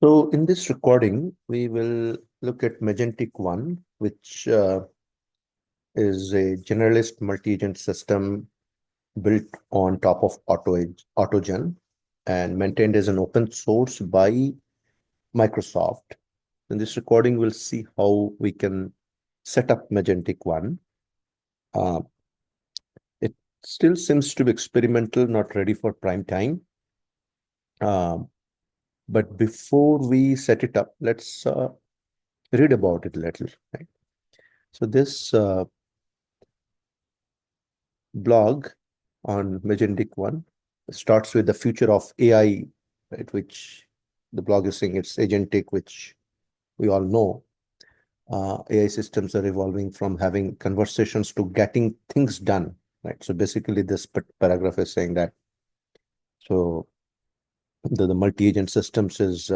So in this recording, we will look at Magentic-One, which is a generalist multi-agent system built on top of Autogen and maintained as an open source by Microsoft. In this recording, we'll see how we can set up Magentic-One. Uh, it still seems to be experimental, not ready for prime time. But before we set it up, let's read about it a little. Right? So this blog on Magentic-One starts with the future of AI, right, which the blog is saying it's agentic, which we all know. AI systems are evolving from having conversations to getting things done, right? So basically, this paragraph is saying that so the multi-agent systems is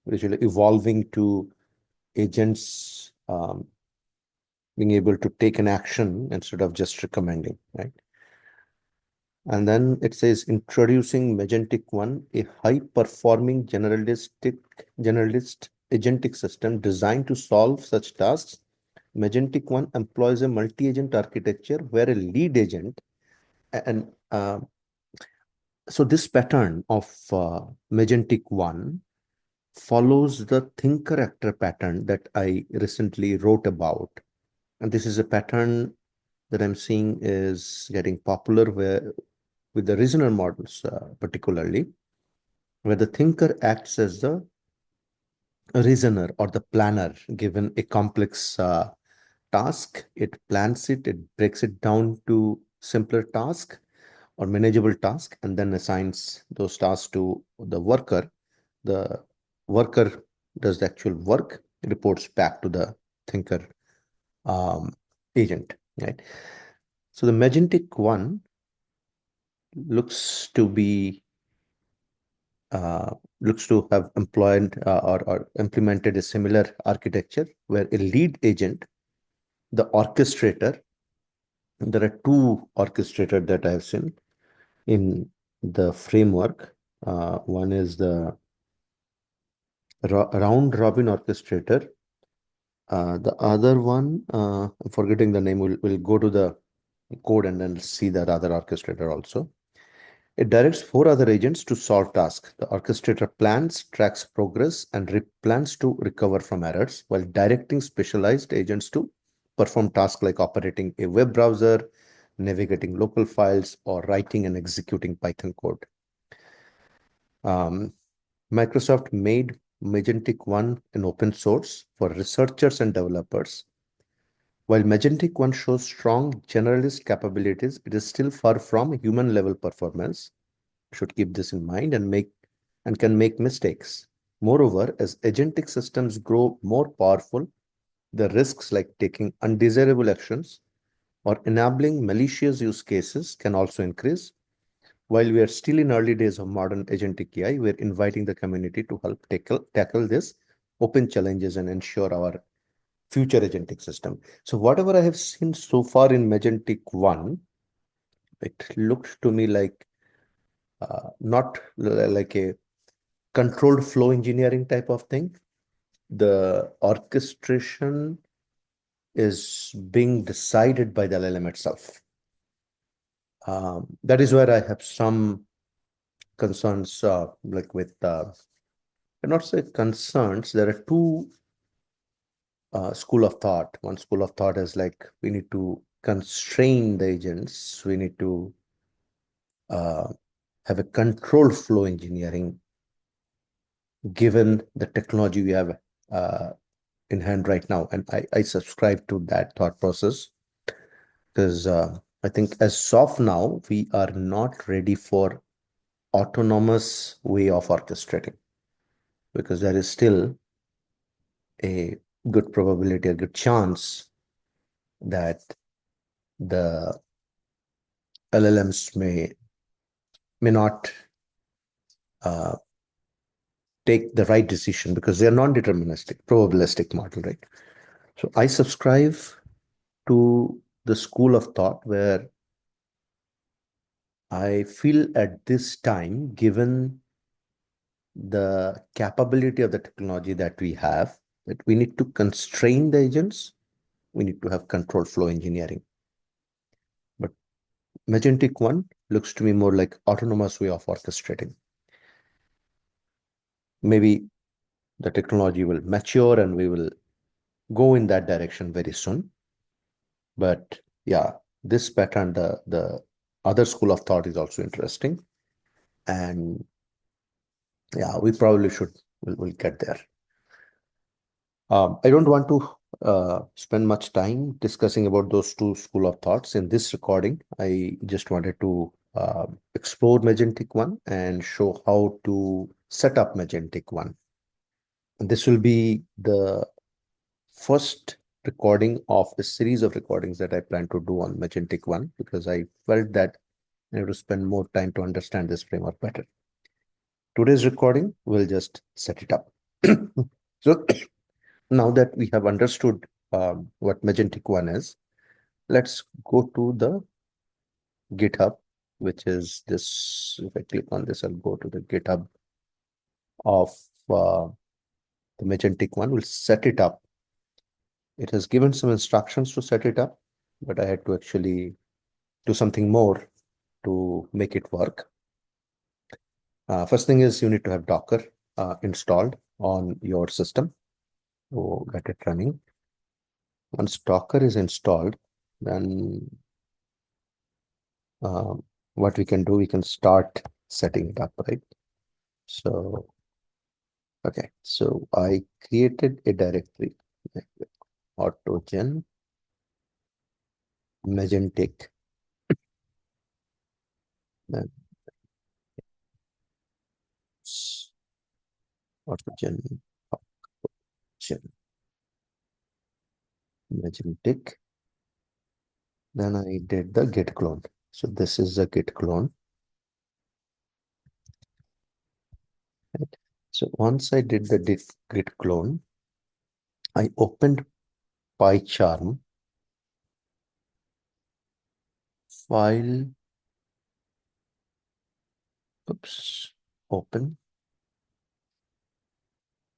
usually evolving to agents being able to take an action instead of just recommending, right? And then it says introducing Magentic-One, a high-performing generalist agentic system designed to solve such tasks. Magentic-One employs a multi-agent architecture where a lead agent and so this pattern of Magentic-One follows the thinker actor pattern that I recently wrote about. And this is a pattern that I'm seeing is getting popular where with the reasoner models, particularly, where the thinker acts as the reasoner or the planner given a complex task. It plans it, it breaks it down to simpler task or manageable task, and then assigns those tasks to the worker. The worker does the actual work, reports back to the thinker um, agent, right? So the Magentic-One looks to be looks to have employed or implemented a similar architecture where a lead agent, the orchestrator, there are two orchestrators that I have seen in the framework. One is the round robin orchestrator. The other one, I'm forgetting the name, we'll go to the code and then see that other orchestrator also. It directs four other agents to solve tasks. The orchestrator plans, tracks progress, and plans to recover from errors, while directing specialized agents to perform tasks like operating a web browser, navigating local files, or writing and executing Python code. Microsoft made Magentic-One an open source for researchers and developers. While Magentic-One shows strong generalist capabilities, it is still far from human level performance. Should keep this in mind and can make mistakes. Moreover, as agentic systems grow more powerful, the risks like taking undesirable actions or enabling malicious use cases can also increase. While we are still in early days of modern agentic AI, we're inviting the community to help tackle this open challenges and ensure our future agentic system. So whatever I have seen so far in Magentic-One, it looked to me like not like a controlled flow engineering type of thing. The orchestration is being decided by the LLM itself. That is where I have some concerns, like with, I not say concerns. There are two school of thought. One school of thought is like we need to constrain the agents. We need to uh, have a controlled flow engineering given the technology we have uh, in hand right now. And I subscribe to that thought process because I think as of now, we are not ready for autonomous way of orchestrating because there is still a good probability, a good chance that the LLMs may not uh, take the right decision because they are non-deterministic, probabilistic model, right? So I subscribe to the school of thought where I feel at this time, given the capability of the technology that we have, that we need to constrain the agents, we need to have control flow engineering. But Magentic-One looks to me more like autonomous way of orchestrating. Maybe the technology will mature and we will go in that direction very soon. But yeah, this pattern, the other school of thought is also interesting. And yeah, we probably should, we'll get there. I don't want to spend much time discussing about those two school of thoughts in this recording. I just wanted to explore Magentic-One and show how to set up Magentic-One. And this will be the first recording of a series of recordings that I plan to do on Magentic-One, because I felt that I have to spend more time to understand this framework better. Today's recording will just set it up. So now that we have understood what Magentic-One is, let's go to the GitHub, which is this. If I click on this, I'll go to the GitHub of the Magentic-One. We'll set it up. It has given some instructions to set it up, but I had to actually do something more to make it work. First thing is you need to have Docker installed on your system. So get it running. Once Docker is installed, then what we can do, we can start setting it up, right? So, okay, so I created a directory, like Autogen Magentic, then Autogen Magentic. Then I did the git clone. So this is the git clone. Right? So once I did the git clone, I opened PyCharm file. Oops, open.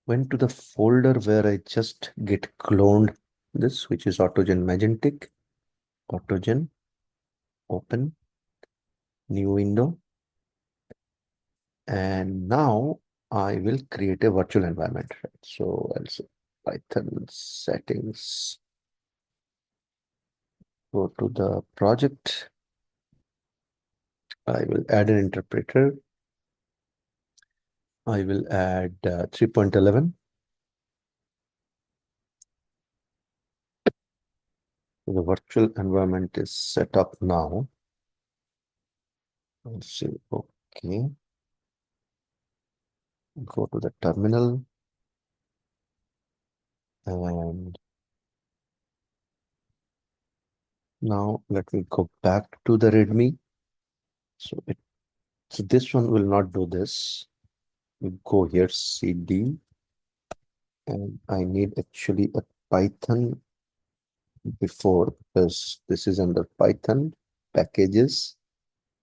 Went to the folder where I just git cloned this, which is Autogen Magentic. Autogen, open, new window. And now I will create a virtual environment. Right? So I'll say Python settings, go to the project. I will add an interpreter. I will add 3.11. The virtual environment is set up now. I'll say okay. Go to the terminal and now let me go back to the README. So this one will not do this. We go here, CD, and I need actually a Python before, because this is under Python packages,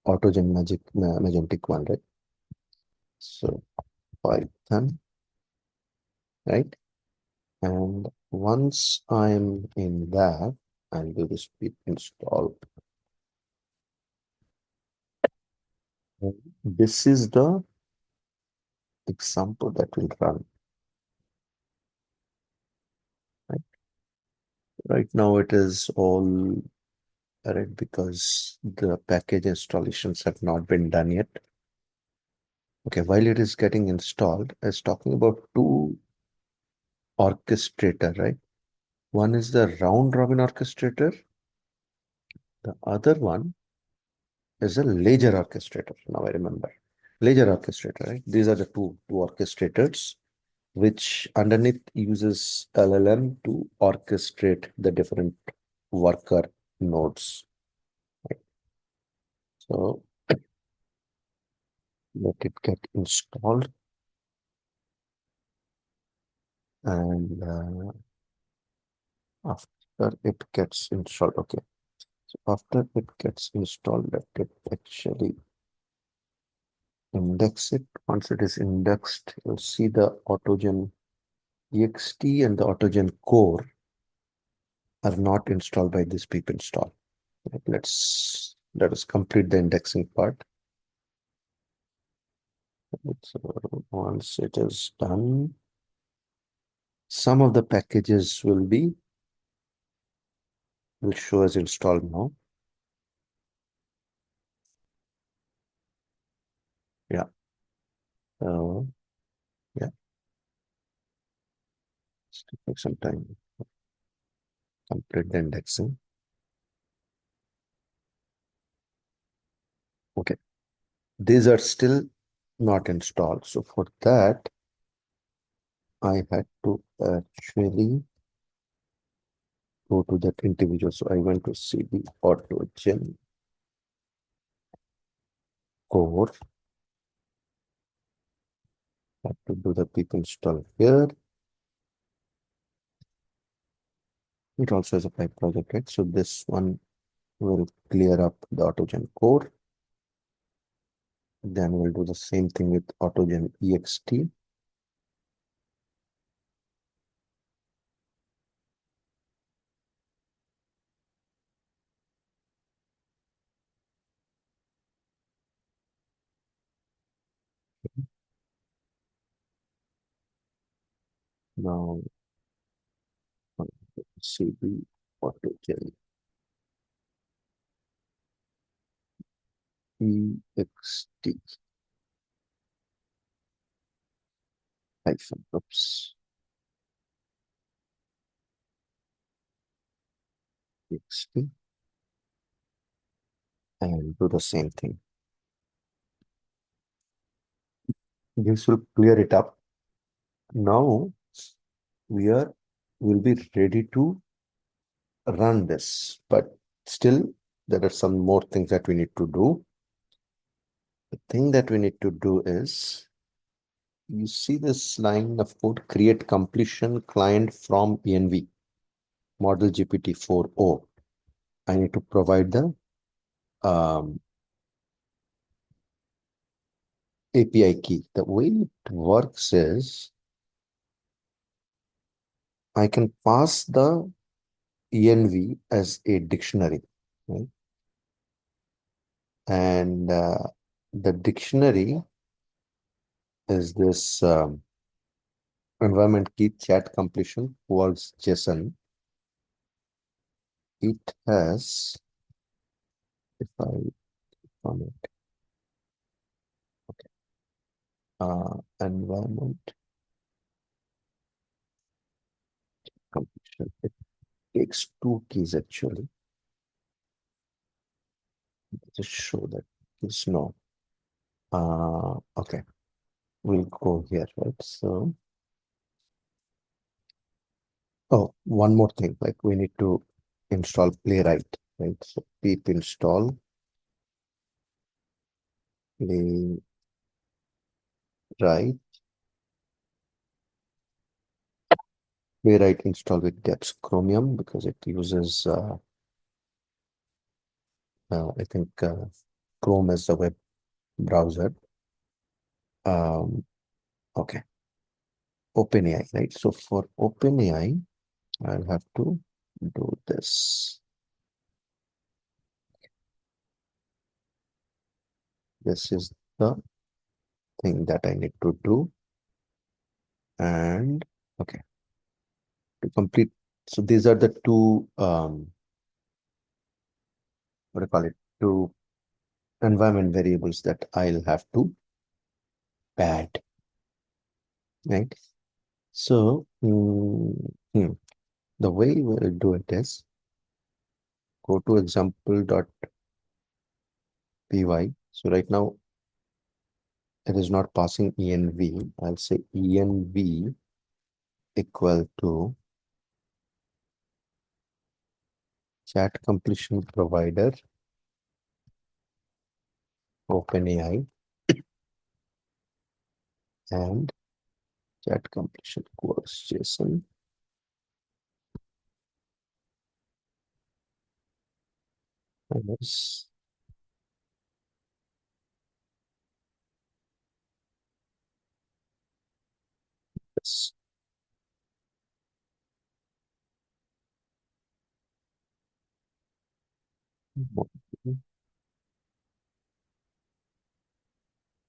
Autogen Magentic-One, right? So Python, right? And once I'm in that, I'll do this pip install. And this is the example that will run. Right, right now it is all right because the package installations have not been done yet. Okay, while it is getting installed, I was talking about two orchestrator, right? One is the round robin orchestrator. The other one is a ledger orchestrator. Now I remember. Ledger orchestrator, right? These are the two orchestrators, which underneath uses LLM to orchestrate the different worker nodes. Right? So let it get installed. And after it gets installed, okay. So after it gets installed, let it actually index it. Once it is indexed, you'll see the autogen ext and the autogen core are not installed by this pip install. Let us complete the indexing part. So once it is done, some of the packages will show as installed now. Yeah. Yeah. Still take some time. Complete the indexing. Okay. These are still not installed. So for that, I had to actually go to that individual. So I went to cd autogen core. Have to do the pip install here. It also has a pipe project, right? So this one will clear up the autogen core. Then we'll do the same thing with autogen ext. Now cd autogen ext hyphen oops ext and do the same thing. This will clear it up. Now we'll be ready to run this, but still there are some more things that we need to do. The thing that we need to do is, you see this line of code, create completion client from env model GPT 4o. I need to provide the API key. The way it works is I can pass the env as a dictionary, right? And the dictionary is this environment key chat completion equals JSON. It has, if I on it, okay, environment completion. It takes two keys actually. Just show that it's no. Okay, we'll go here, right? So, oh, one more thing, like we need to install Playwright, right? So pip install Playwright. Playwright install with depth Chromium because it uses, I think, Chrome as the web browser. Okay, OpenAI, right? So for OpenAI, I'll have to do this. This is the thing that I need to do. And okay, to complete. So these are the two, what do you call it? Two environment variables that I'll have to add, right? So the way we'll do it is go to example.py. So right now it is not passing env. I'll say env equal to chat completion provider OpenAI and chat completion course JSON. Minus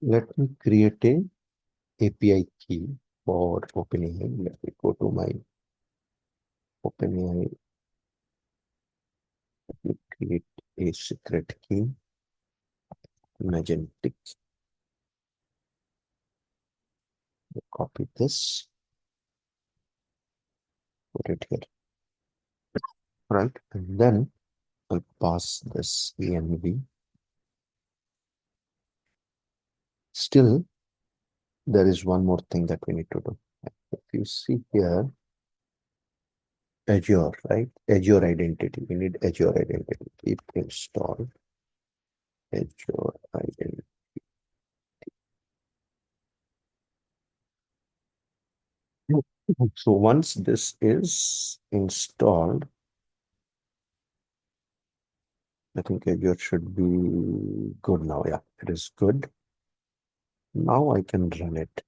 Let me create a API key for OpenAI. Let me go to my OpenAI. Let me create a secret key, Magentic. Copy this, put it here, right? And then I'll pass this env. Still, there is one more thing that we need to do. If you see here, Azure, right? Azure identity. We need Azure identity. Keep install Azure identity. So once this is installed, I think Azure should be good now. Yeah, it is good. Now I can run it.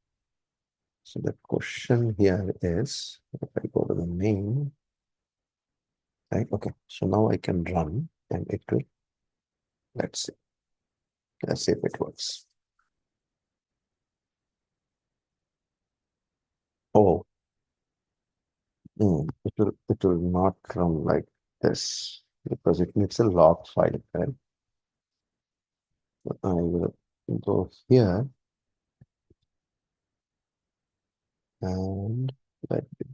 So the question here is, if I go to the main, right? Okay, so now I can run and it will, let's see. Let's see if it works. Oh, it will not run like this because it needs a log file, right? I will go here and let me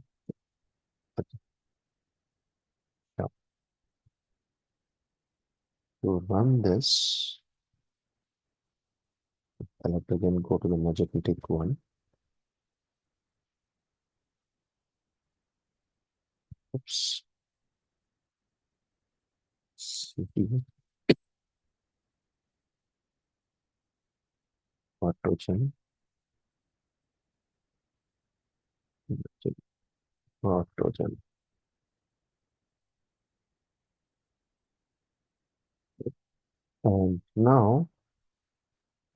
now to run this. I'll have to again go to the Magentic-One. Oops. CD autogen autogen. And now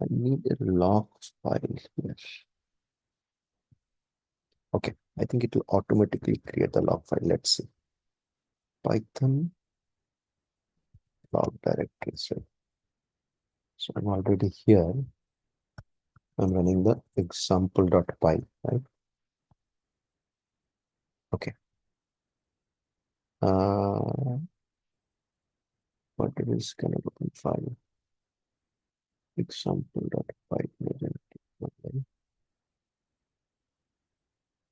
I need a log file here. Okay, I think it will automatically create the log file. Let's see. Python log directories, right? So I'm already here. I'm running the example.py, right? Okay. But it is kind of open file. Example.py.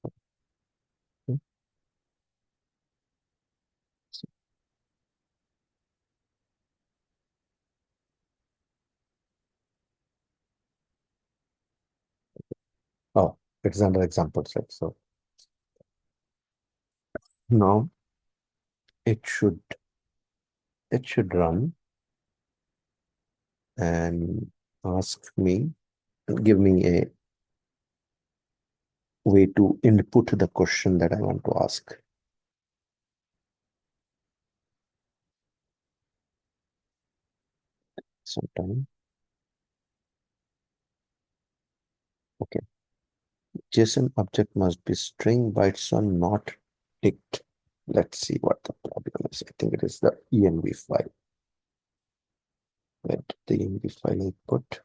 Okay. Oh, it's under examples, right? So now it should run and ask me, give me a way to input the question that I want to ask. Sometime. Okay. JSON object must be string bytes or not ticked. Let's see what the problem is. I think it is the env file. Where did the env file I put?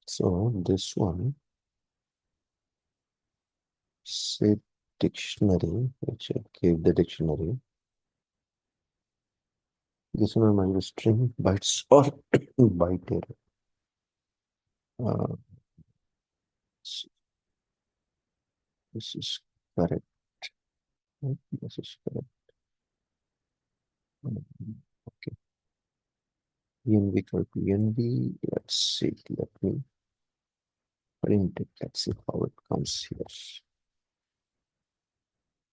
So this one, say dictionary, which I gave the dictionary. This one might be string bytes or byte error. Uh, this is correct. Right? This is correct. Okay. env equal to env. Let's see. Let me print it. Let's see how it comes here.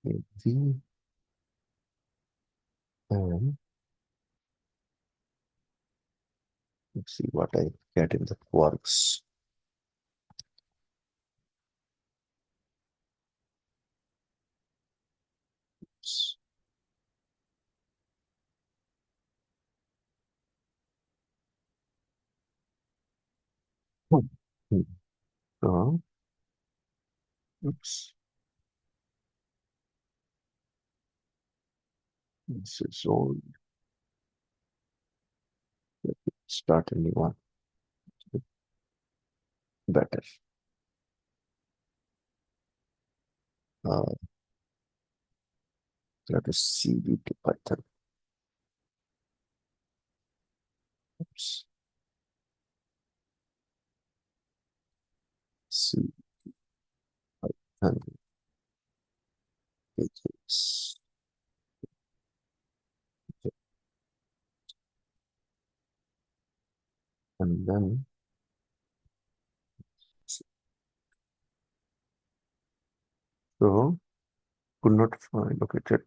env and let's see what I get in the quarks. Oops. Hmm. Uh, oops. This is old. Start a new one. Better. Uh, that is CV to Python. Oops. C Python pages. And then so could not find. Okay, check.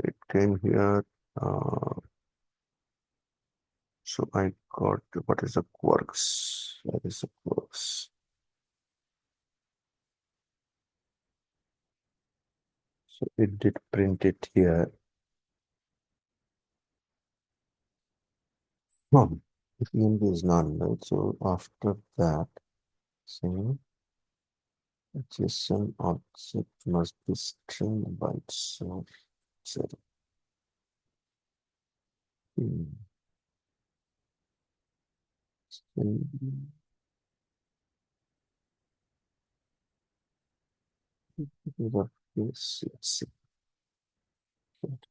It came here. Uh, so I got what is the quarks? What is the quarks? So it did print it here. No, if EMB is none, right? So after that, say JSON object must be string bytes. So hmm, string of this, let's see,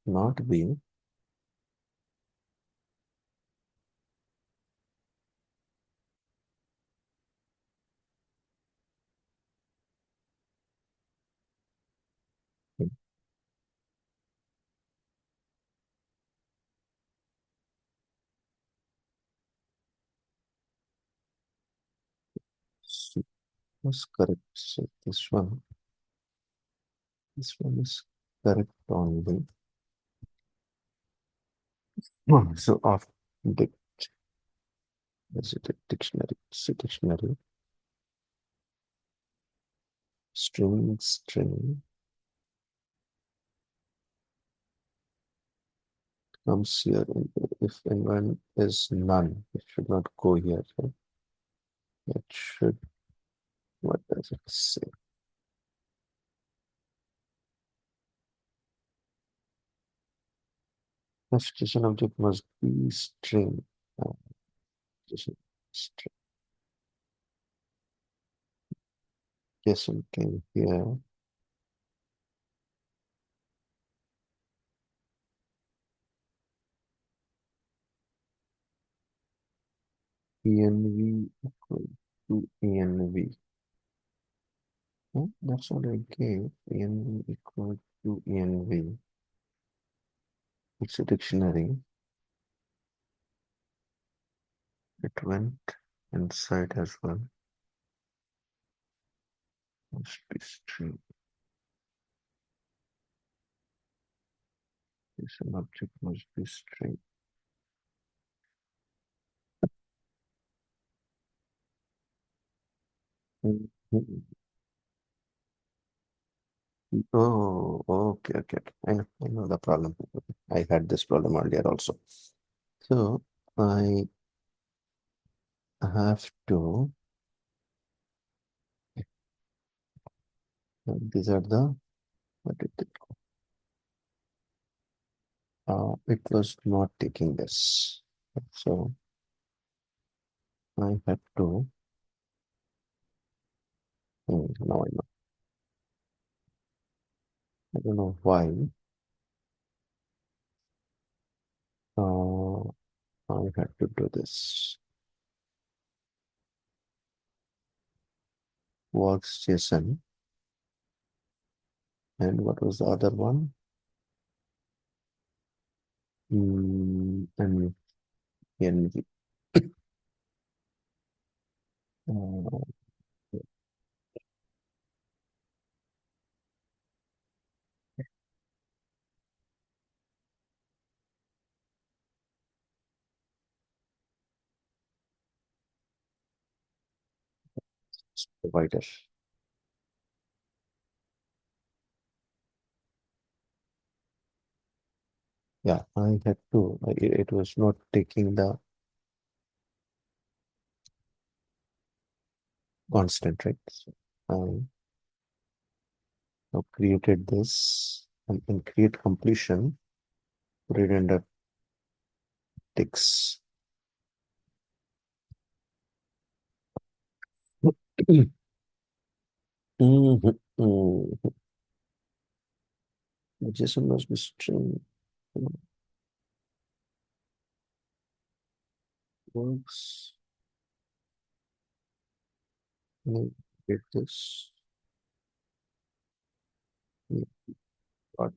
not be so was correct. So this one is correct only. So of the is it a dictionary? It's a dictionary. String comes here. And if n1 is none, it should not go here. Right? It should, what does it say? Classification object must be string. Uh, string. Yes, we can here. env equal to env. Oh, that's what I gave. Env equal to env. It's a dictionary. It went inside as well. Must be string. This an object must be string. Mhm. Oh, okay. I know the problem. I had this problem earlier also. So I have to, these are the, what did it it was not taking this. So I had to, now I know. I don't know why. Uh, I had to do this. Works JSON. And what was the other one? And NV. Uh, provider. Yeah, I had to. It was not taking the constant, right? So I now created this and in create completion. redundant ticks. Mhm, mhm. The JSON must be string. Works. Get this. Got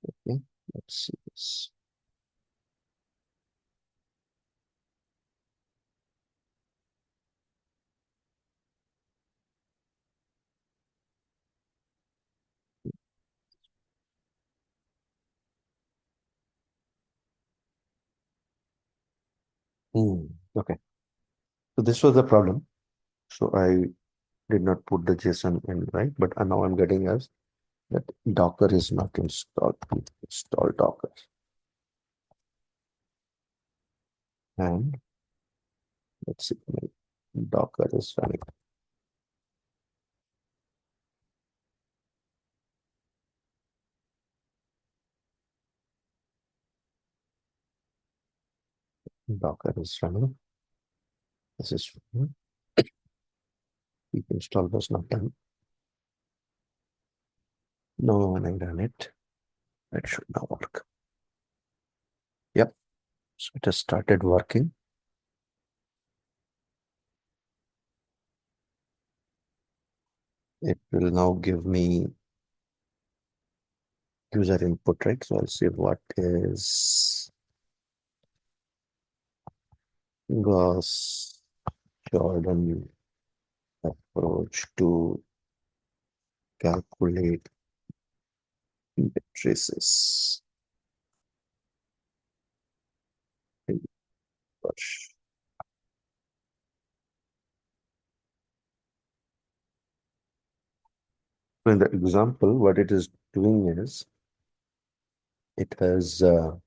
okay. Let's see this. Okay. So this was the problem. So I did not put the JSON in, right? But now I'm getting as that Docker is not installed. Install Docker. And let's see, Docker is running. Docker is running. This is keep install was not done. No, when I run it, it should now work. Yep. So it has started working. It will now give me user input, right? So I'll see what is Gauss Jordan approach to calculate matrices. Gosh. So in the example, what it is doing is it has a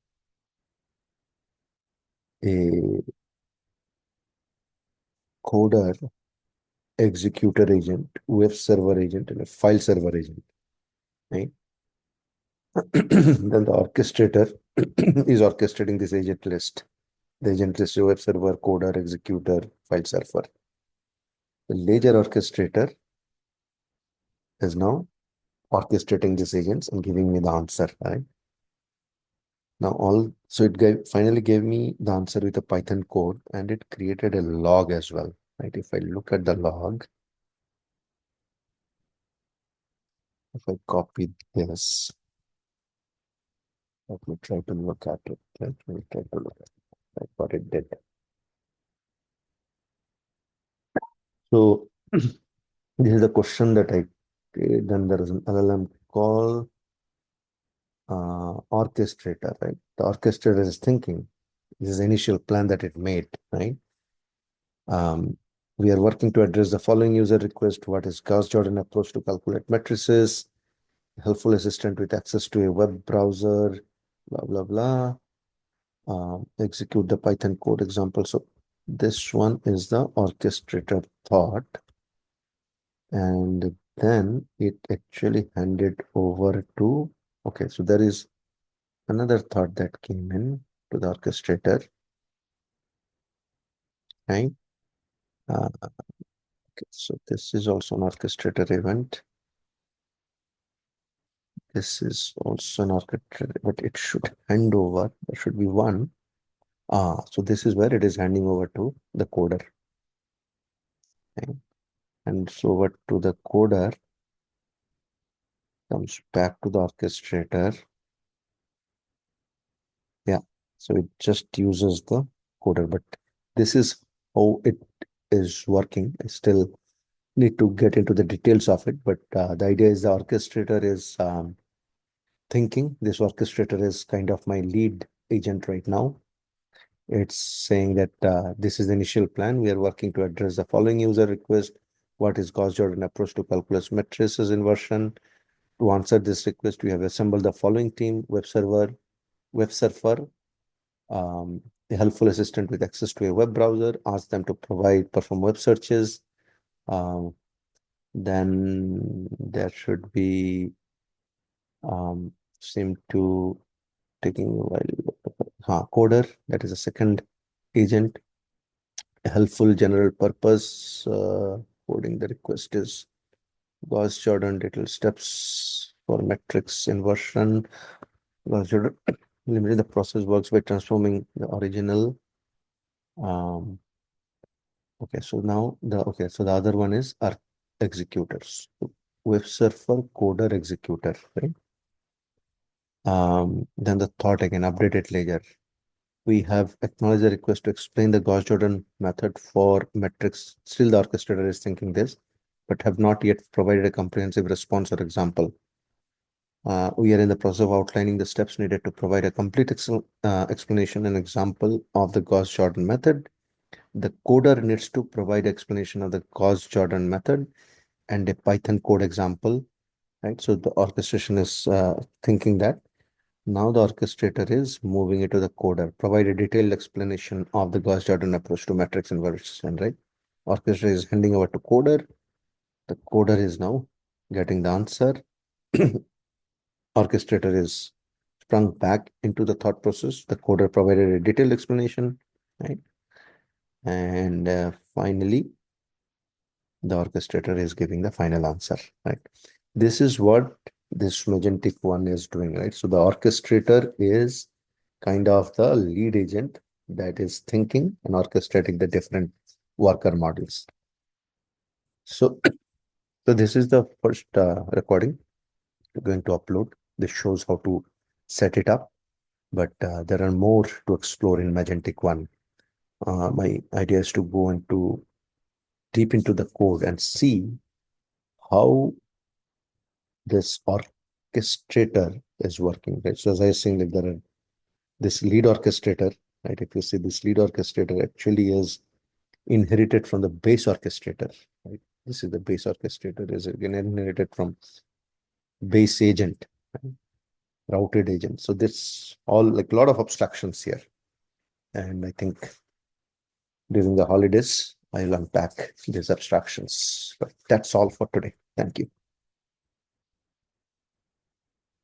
coder, executor agent, web server agent, and a file server agent, right? Then the orchestrator is orchestrating this agent list. The agent list is web server, coder, executor, file server. The ledger orchestrator is now orchestrating these agents and giving me the answer, right? Now so it finally gave me the answer with a Python code, and it created a log as well, right? If I look at the log, if I copy this, let me try to look at it. Let me try to look at it. Like what it did. So this is the question that I did. Then there is an LLM call orchestrator, right? The orchestrator is thinking. This is the initial plan that it made, right? We are working to address the following user request. What is Gauss-Jordan approach to calculate matrices? Helpful assistant with access to a web browser, blah, blah, blah. Execute the Python code example. So this one is the orchestrator thought. And then it actually handed over to, okay, so there is another thought that came in to the orchestrator, right? Okay, so this is also an orchestrator event. This is also an orchestrator, but it should hand over. There should be one. So this is where it is handing over to the coder. Okay? And so what to the coder comes back to the orchestrator. Yeah. So it just uses the coder, but this is how it is working. I still need to get into the details of it, but the idea is the orchestrator is thinking. This orchestrator is kind of my lead agent right now. It's saying that this is the initial plan. We are working to address the following user request. What is Gauss-Jordan approach to calculus matrices inversion? To answer this request, we have assembled the following team: web surfer, a helpful assistant with access to a web browser, ask them to perform web searches. Then there should be Seem to taking a while. Coder, that is a second agent. A helpful general purpose coding. The request is Gauss Jordan detailed steps for matrix inversion. Gauss Jordan limited the process works by transforming the original. Um, okay, so now so the other one is our executors. Web server coder executor, right? Then the thought again, updated layer. We have acknowledged the request to explain the Gauss-Jordan method for metrics. Still, the orchestrator is thinking this, but have not yet provided a comprehensive response or example. We are in the process of outlining the steps needed to provide a complete explanation and example of the Gauss-Jordan method. The coder needs to provide explanation of the Gauss-Jordan method and a Python code example, right? So the orchestration is thinking that. Now the orchestrator is moving it to the coder. Provide a detailed explanation of the Gauss-Jordan approach to matrix inversion, right? Orchestrator is handing over to coder. The coder is now getting the answer. Orchestrator is sprung back into the thought process. The coder provided a detailed explanation, right? And finally, the orchestrator is giving the final answer, right? This is what this Magentic-One is doing, right? So the orchestrator is kind of the lead agent that is thinking and orchestrating the different worker models. So, so this is the first recording we're going to upload. This shows how to set it up, but there are more to explore in Magentic-One. My idea is to go into deep into the code and see how this orchestrator is working, right? So as I was saying, like there are this lead orchestrator, right? If you see this lead orchestrator actually is inherited from the base orchestrator, right? This is the base orchestrator is again inherited from base agent, right? Routed agent. So this all like a lot of abstractions here. And I think during the holidays, I'll unpack these abstractions. But that's all for today. Thank you.